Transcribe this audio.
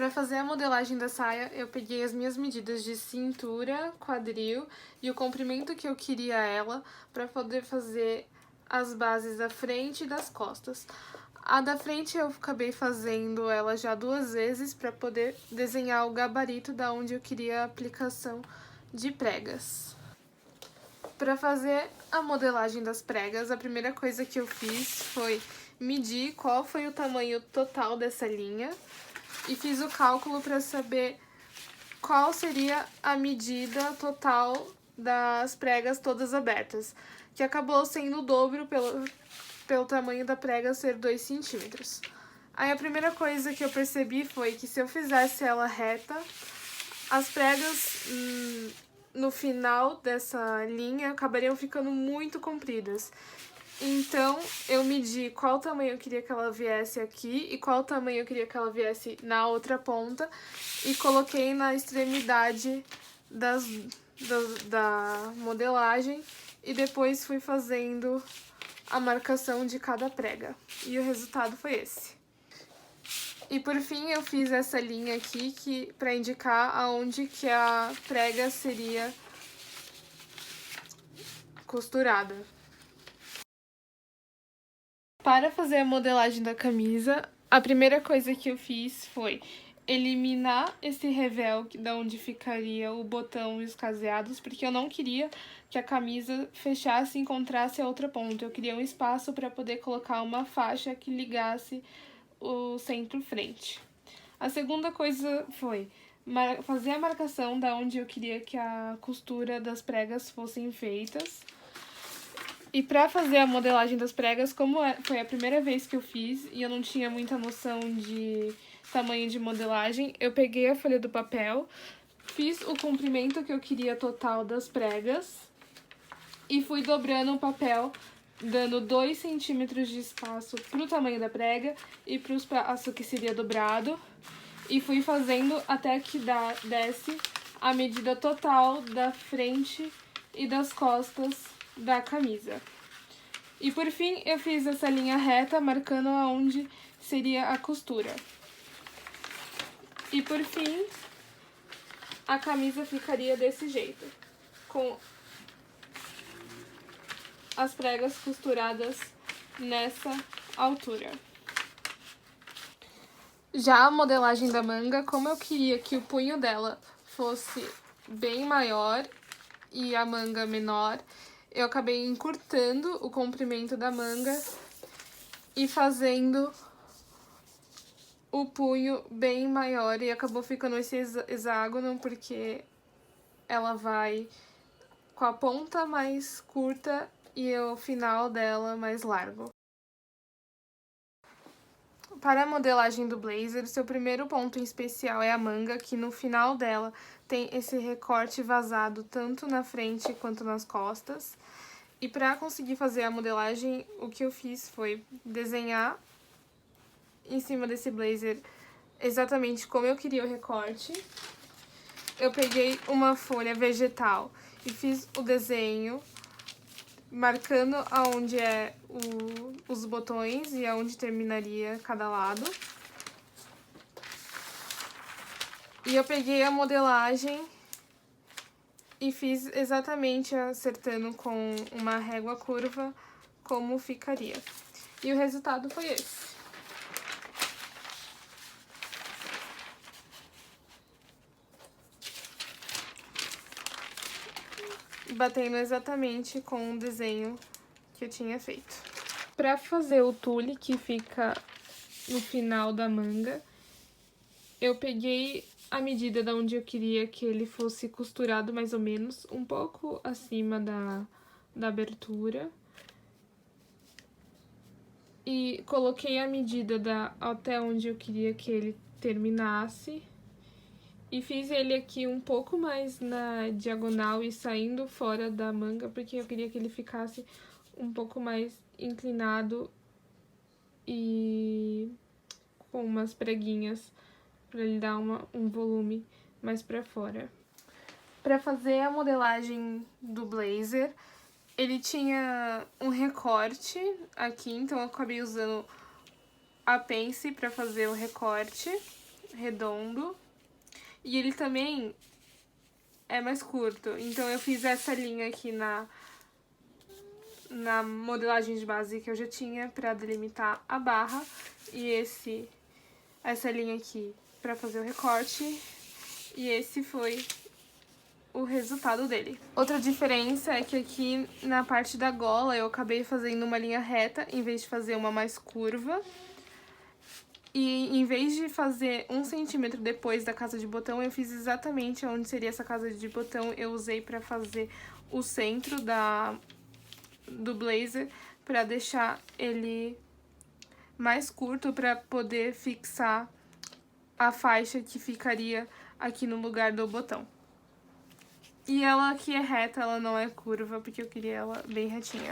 Para fazer a modelagem da saia, eu peguei as minhas medidas de cintura, quadril e o comprimento que eu queria ela para poder fazer as bases da frente e das costas. A da frente eu acabei fazendo ela já 2 vezes para poder desenhar o gabarito da onde eu queria a aplicação de pregas. Para fazer a modelagem das pregas, a primeira coisa que eu fiz foi medir qual foi o tamanho total dessa linha e fiz o cálculo para saber qual seria a medida total das pregas todas abertas, que acabou sendo o dobro pelo tamanho da prega ser 2 centímetros. Aí a primeira coisa que eu percebi foi que se eu fizesse ela reta, as pregas no final dessa linha acabariam ficando muito compridas. Então, eu medi qual tamanho eu queria que ela viesse aqui e qual tamanho eu queria que ela viesse na outra ponta e coloquei na extremidade da modelagem e depois fui fazendo a marcação de cada prega. E o resultado foi esse. E por fim, eu fiz essa linha aqui para indicar aonde que a prega seria costurada. Para fazer a modelagem da camisa, a primeira coisa que eu fiz foi eliminar esse revel da onde ficaria o botão e os caseados, porque eu não queria que a camisa fechasse e encontrasse a outra ponta. Eu queria um espaço para poder colocar uma faixa que ligasse o centro-frente. A segunda coisa foi fazer a marcação da onde eu queria que a costura das pregas fossem feitas. E para fazer a modelagem das pregas, como foi a primeira vez que eu fiz e eu não tinha muita noção de tamanho de modelagem, eu peguei a folha do papel, fiz o comprimento que eu queria total das pregas e fui dobrando o papel, dando 2 centímetros de espaço pro tamanho da prega e pro espaço que seria dobrado. E fui fazendo até que desse a medida total da frente e das costas da camisa. E por fim, eu fiz essa linha reta, marcando aonde seria a costura. E por fim, a camisa ficaria desse jeito, com as pregas costuradas nessa altura. Já a modelagem da manga, como eu queria que o punho dela fosse bem maior e a manga menor, eu acabei encurtando o comprimento da manga e fazendo o punho bem maior, e acabou ficando esse hexágono porque ela vai com a ponta mais curta e o final dela mais largo. Para a modelagem do blazer, seu primeiro ponto em especial é a manga, que no final dela tem esse recorte vazado tanto na frente quanto nas costas. E para conseguir fazer a modelagem, o que eu fiz foi desenhar em cima desse blazer exatamente como eu queria o recorte. Eu peguei uma folha vegetal e fiz o desenho marcando aonde é os botões e aonde terminaria cada lado. E eu peguei a modelagem e fiz exatamente acertando com uma régua curva como ficaria. E o resultado foi esse. Batendo exatamente com o desenho que eu tinha feito. Para fazer o tule que fica no final da manga, eu peguei a medida de onde eu queria que ele fosse costurado mais ou menos, um pouco acima da abertura. E coloquei a medida até onde eu queria que ele terminasse. E fiz ele aqui um pouco mais na diagonal e saindo fora da manga, porque eu queria que ele ficasse um pouco mais inclinado e com umas preguinhas para ele dar um volume mais para fora. Para fazer a modelagem do blazer, ele tinha um recorte aqui, então eu acabei usando a pence para fazer o recorte. redondo. E ele também é mais curto. Então eu fiz essa linha aqui na modelagem de base que eu já tinha pra delimitar a barra. E essa linha aqui pra fazer o recorte. E esse foi o resultado dele. Outra diferença é que aqui na parte da gola eu acabei fazendo uma linha reta em vez de fazer uma mais curva. E em vez de fazer 1 centímetro depois da casa de botão, eu fiz exatamente onde seria essa casa de botão. Eu usei pra fazer o centro do blazer, pra deixar ele mais curto, pra poder fixar a faixa que ficaria aqui no lugar do botão. E ela aqui é reta, ela não é curva, porque eu queria ela bem retinha.